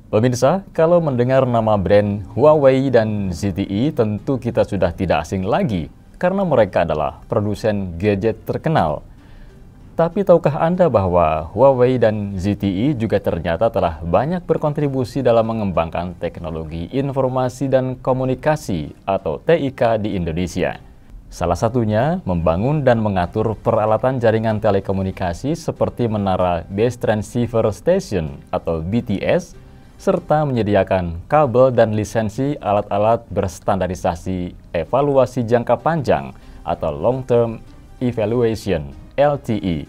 Pemirsa, kalau mendengar nama brand Huawei dan ZTE, tentu kita sudah tidak asing lagi karena mereka adalah produsen gadget terkenal. Tapi tahukah Anda bahwa Huawei dan ZTE juga ternyata telah banyak berkontribusi dalam mengembangkan teknologi informasi dan komunikasi atau TIK di Indonesia? Salah satunya membangun dan mengatur peralatan jaringan telekomunikasi seperti menara Base Transceiver Station atau BTS, serta menyediakan kabel dan lisensi alat-alat berstandarisasi evaluasi jangka panjang atau Long Term Evaluation (LTE),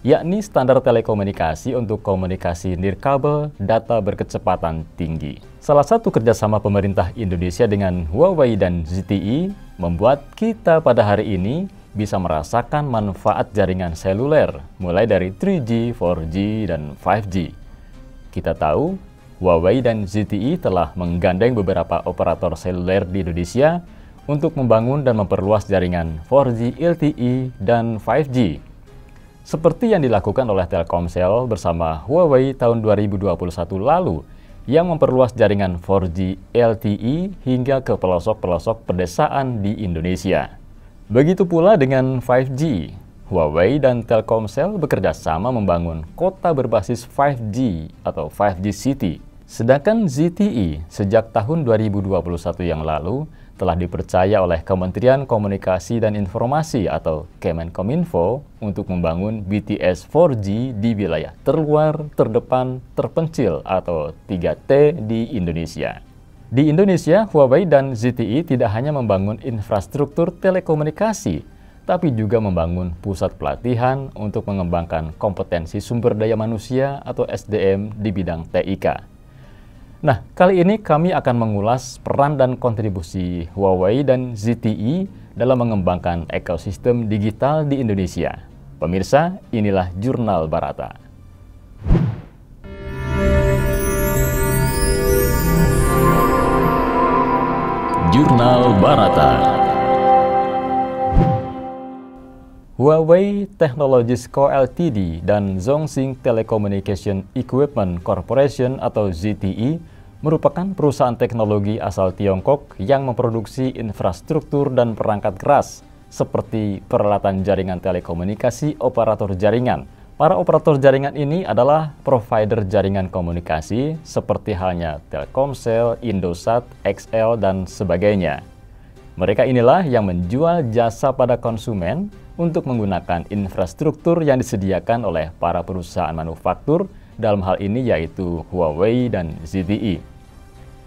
yakni standar telekomunikasi untuk komunikasi nirkabel data berkecepatan tinggi. Salah satu kerjasama pemerintah Indonesia dengan Huawei dan ZTE membuat kita pada hari ini bisa merasakan manfaat jaringan seluler, mulai dari 3G, 4G, dan 5G. Kita tahu, Huawei dan ZTE telah menggandeng beberapa operator seluler di Indonesia untuk membangun dan memperluas jaringan 4G LTE dan 5G. Seperti yang dilakukan oleh Telkomsel bersama Huawei tahun 2021 lalu, yang memperluas jaringan 4G LTE hingga ke pelosok-pelosok pedesaan di Indonesia. Begitu pula dengan 5G. Huawei dan Telkomsel bekerja sama membangun kota berbasis 5G atau 5G City. Sedangkan ZTE sejak tahun 2021 yang lalu telah dipercaya oleh Kementerian Komunikasi dan Informasi atau Kemenkominfo untuk membangun BTS 4G di wilayah terluar, terdepan, terpencil atau 3T di Indonesia. Di Indonesia, Huawei dan ZTE tidak hanya membangun infrastruktur telekomunikasi, tapi juga membangun pusat pelatihan untuk mengembangkan kompetensi sumber daya manusia atau SDM di bidang TIK. Nah, kali ini kami akan mengulas peran dan kontribusi Huawei dan ZTE dalam mengembangkan ekosistem digital di Indonesia. Pemirsa, inilah Jurnal Barata. Jurnal Barata. Huawei Technologies Co. Ltd. dan Zhongxing Telecommunication Equipment Corporation atau ZTE merupakan perusahaan teknologi asal Tiongkok yang memproduksi infrastruktur dan perangkat keras seperti peralatan jaringan telekomunikasi operator jaringan. Para operator jaringan ini adalah provider jaringan komunikasi seperti halnya Telkomsel, Indosat, XL, dan sebagainya. Mereka inilah yang menjual jasa pada konsumen untuk menggunakan infrastruktur yang disediakan oleh para perusahaan manufaktur, dalam hal ini yaitu Huawei dan ZTE.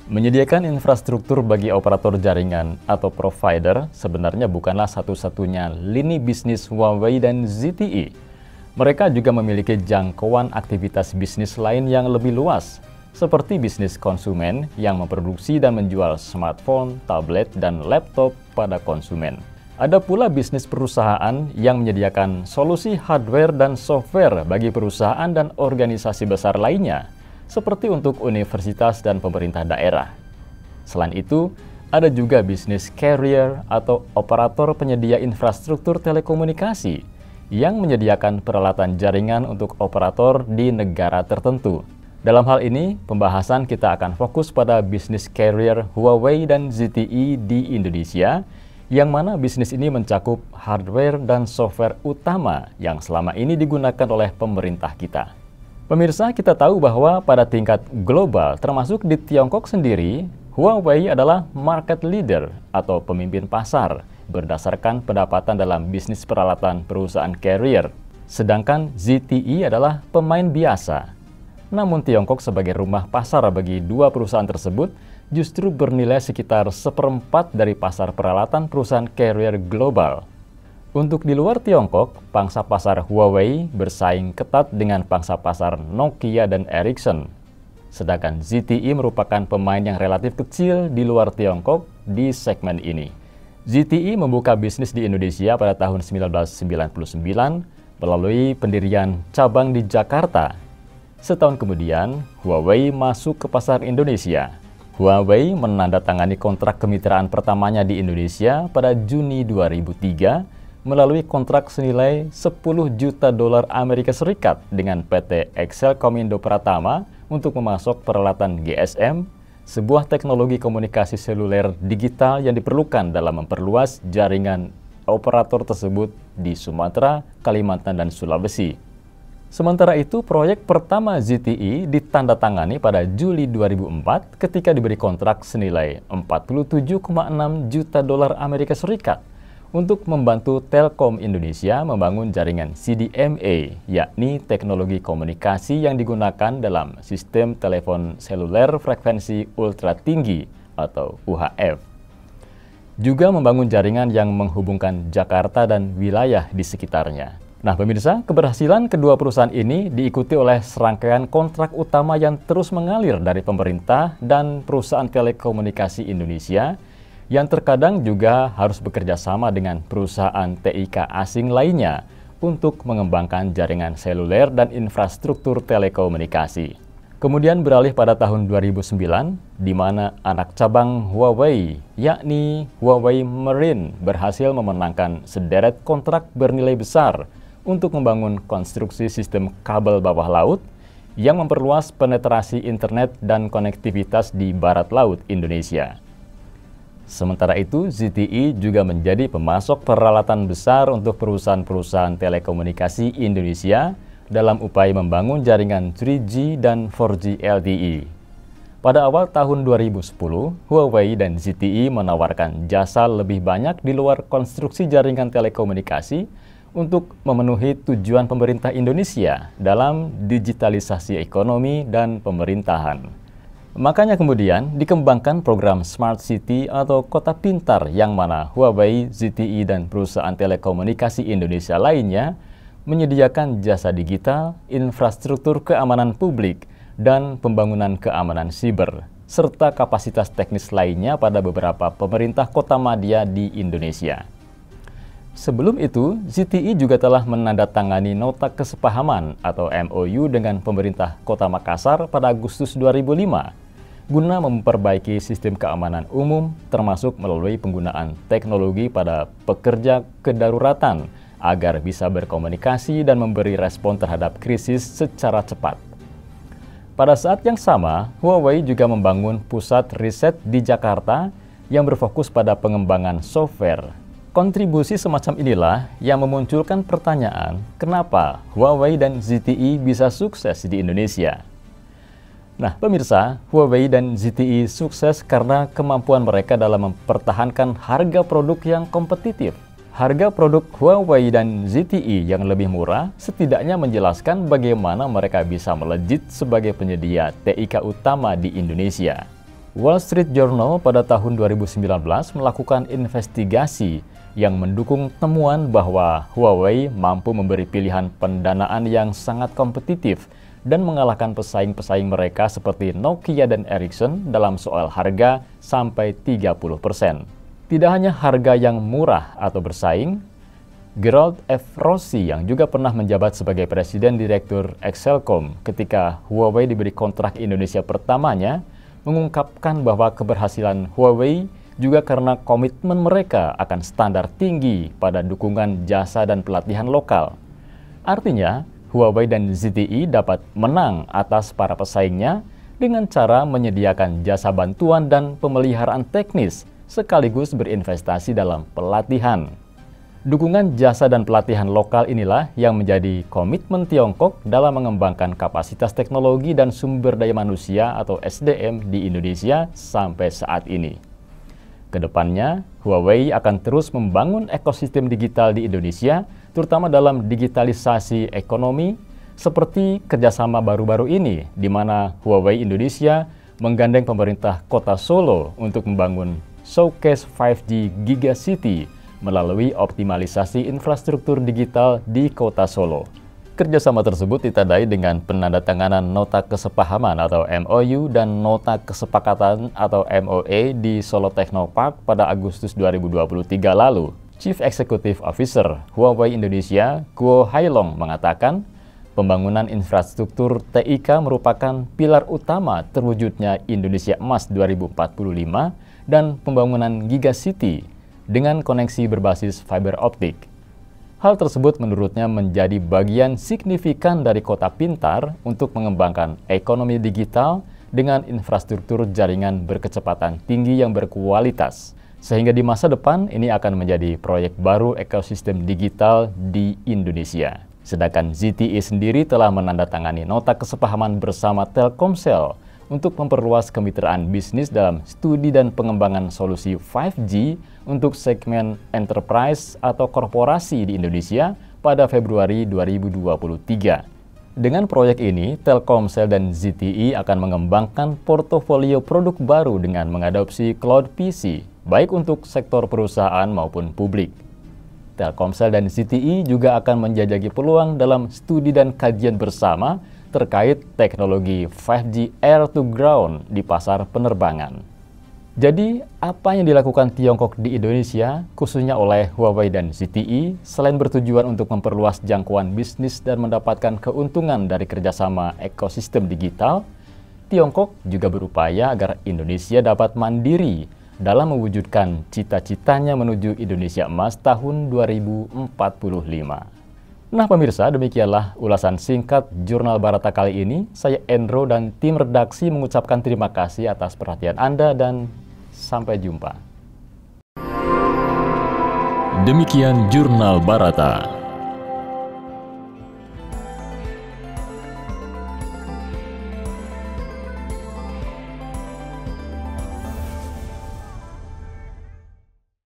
Menyediakan infrastruktur bagi operator jaringan atau provider sebenarnya bukanlah satu-satunya lini bisnis Huawei dan ZTE. Mereka juga memiliki jangkauan aktivitas bisnis lain yang lebih luas, seperti bisnis konsumen yang memproduksi dan menjual smartphone, tablet, dan laptop pada konsumen. Ada pula bisnis perusahaan yang menyediakan solusi hardware dan software bagi perusahaan dan organisasi besar lainnya, seperti untuk universitas dan pemerintah daerah. Selain itu, ada juga bisnis carrier atau operator penyedia infrastruktur telekomunikasi yang menyediakan peralatan jaringan untuk operator di negara tertentu. Dalam hal ini, pembahasan kita akan fokus pada bisnis carrier Huawei dan ZTE di Indonesia, yang mana bisnis ini mencakup hardware dan software utama yang selama ini digunakan oleh pemerintah kita. Pemirsa, kita tahu bahwa pada tingkat global, termasuk di Tiongkok sendiri, Huawei adalah market leader atau pemimpin pasar berdasarkan pendapatan dalam bisnis peralatan perusahaan carrier. Sedangkan ZTE adalah pemain biasa. Namun Tiongkok sebagai rumah pasar bagi dua perusahaan tersebut justru bernilai sekitar 1/4 dari pasar peralatan perusahaan carrier global. Untuk di luar Tiongkok, pangsa pasar Huawei bersaing ketat dengan pangsa pasar Nokia dan Ericsson. Sedangkan ZTE merupakan pemain yang relatif kecil di luar Tiongkok di segmen ini. ZTE membuka bisnis di Indonesia pada tahun 1999 melalui pendirian cabang di Jakarta. Setahun kemudian, Huawei masuk ke pasar Indonesia. Huawei menandatangani kontrak kemitraan pertamanya di Indonesia pada Juni 2003 melalui kontrak senilai $10 juta dengan PT Excelcomindo Pratama untuk memasok peralatan GSM, sebuah teknologi komunikasi seluler digital yang diperlukan dalam memperluas jaringan operator tersebut di Sumatera, Kalimantan, dan Sulawesi. Sementara itu, proyek pertama ZTE ditandatangani pada Juli 2004 ketika diberi kontrak senilai 47,6 juta dolar Amerika Serikat untuk membantu Telkom Indonesia membangun jaringan CDMA, yakni teknologi komunikasi yang digunakan dalam sistem telepon seluler frekuensi ultra tinggi atau UHF. Juga membangun jaringan yang menghubungkan Jakarta dan wilayah di sekitarnya. Nah pemirsa, keberhasilan kedua perusahaan ini diikuti oleh serangkaian kontrak utama yang terus mengalir dari pemerintah dan perusahaan telekomunikasi Indonesia yang terkadang juga harus bekerja sama dengan perusahaan TIK asing lainnya untuk mengembangkan jaringan seluler dan infrastruktur telekomunikasi. Kemudian beralih pada tahun 2009, di mana anak cabang Huawei, yakni Huawei Marine, berhasil memenangkan sederet kontrak bernilai besar untuk membangun konstruksi sistem kabel bawah laut yang memperluas penetrasi internet dan konektivitas di barat laut Indonesia. Sementara itu, ZTE juga menjadi pemasok peralatan besar untuk perusahaan-perusahaan telekomunikasi Indonesia dalam upaya membangun jaringan 3G dan 4G LTE. Pada awal tahun 2010, Huawei dan ZTE menawarkan jasa lebih banyak di luar konstruksi jaringan telekomunikasi untuk memenuhi tujuan pemerintah Indonesia dalam digitalisasi ekonomi dan pemerintahan. Makanya kemudian dikembangkan program Smart City atau Kota Pintar yang mana Huawei, ZTE, dan perusahaan telekomunikasi Indonesia lainnya menyediakan jasa digital, infrastruktur keamanan publik, dan pembangunan keamanan siber, serta kapasitas teknis lainnya pada beberapa pemerintah kota madya di Indonesia. Sebelum itu, ZTE juga telah menandatangani nota kesepahaman atau MOU dengan pemerintah Kota Makassar pada Agustus 2005 guna memperbaiki sistem keamanan umum termasuk melalui penggunaan teknologi pada pekerja kedaruratan agar bisa berkomunikasi dan memberi respon terhadap krisis secara cepat. Pada saat yang sama, Huawei juga membangun pusat riset di Jakarta yang berfokus pada pengembangan software. Kontribusi semacam inilah yang memunculkan pertanyaan, kenapa Huawei dan ZTE bisa sukses di Indonesia? Nah, pemirsa, Huawei dan ZTE sukses karena kemampuan mereka dalam mempertahankan harga produk yang kompetitif. Harga produk Huawei dan ZTE yang lebih murah setidaknya menjelaskan bagaimana mereka bisa melejit sebagai penyedia TIK utama di Indonesia. Wall Street Journal pada tahun 2019 melakukan investigasi yang mendukung temuan bahwa Huawei mampu memberi pilihan pendanaan yang sangat kompetitif dan mengalahkan pesaing-pesaing mereka seperti Nokia dan Ericsson dalam soal harga sampai 30%. Tidak hanya harga yang murah atau bersaing, Gerald F. Rossi yang juga pernah menjabat sebagai Presiden Direktur Excelcom ketika Huawei diberi kontrak Indonesia pertamanya, mengungkapkan bahwa keberhasilan Huawei juga karena komitmen mereka akan standar tinggi pada dukungan jasa dan pelatihan lokal. Artinya, Huawei dan ZTE dapat menang atas para pesaingnya dengan cara menyediakan jasa bantuan dan pemeliharaan teknis, sekaligus berinvestasi dalam pelatihan. Dukungan jasa dan pelatihan lokal inilah yang menjadi komitmen Tiongkok dalam mengembangkan kapasitas teknologi dan sumber daya manusia atau SDM di Indonesia sampai saat ini. Kedepannya, Huawei akan terus membangun ekosistem digital di Indonesia, terutama dalam digitalisasi ekonomi, seperti kerjasama baru-baru ini, di mana Huawei Indonesia menggandeng pemerintah Kota Solo untuk membangun Showcase 5G Gigacity melalui optimalisasi infrastruktur digital di Kota Solo. Kerjasama tersebut ditandai dengan penandatanganan nota kesepahaman atau MOU dan nota kesepakatan atau MOA di Solo Technopark pada Agustus 2023 lalu. Chief Executive Officer Huawei Indonesia, Guo Hailong, mengatakan pembangunan infrastruktur TIK merupakan pilar utama terwujudnya Indonesia Emas 2045 dan pembangunan Gigacity dengan koneksi berbasis fiber optik. Hal tersebut menurutnya menjadi bagian signifikan dari Kota Pintar untuk mengembangkan ekonomi digital dengan infrastruktur jaringan berkecepatan tinggi yang berkualitas. Sehingga di masa depan ini akan menjadi proyek baru ekosistem digital di Indonesia. Sedangkan ZTE sendiri telah menandatangani nota kesepahaman bersama Telkomsel untuk memperluas kemitraan bisnis dalam studi dan pengembangan solusi 5G untuk segmen enterprise atau korporasi di Indonesia pada Februari 2023. Dengan proyek ini, Telkomsel dan ZTE akan mengembangkan portofolio produk baru dengan mengadopsi Cloud PC, baik untuk sektor perusahaan maupun publik. Telkomsel dan ZTE juga akan menjajaki peluang dalam studi dan kajian bersama terkait teknologi 5G Air to Ground di pasar penerbangan. Jadi, apa yang dilakukan Tiongkok di Indonesia, khususnya oleh Huawei dan ZTE, selain bertujuan untuk memperluas jangkauan bisnis dan mendapatkan keuntungan dari kerjasama ekosistem digital, Tiongkok juga berupaya agar Indonesia dapat mandiri dalam mewujudkan cita-citanya menuju Indonesia Emas tahun 2045. Nah pemirsa, demikianlah ulasan singkat Jurnal Barata kali ini. Saya Endro dan tim redaksi mengucapkan terima kasih atas perhatian Anda dan sampai jumpa. Demikian Jurnal Barata.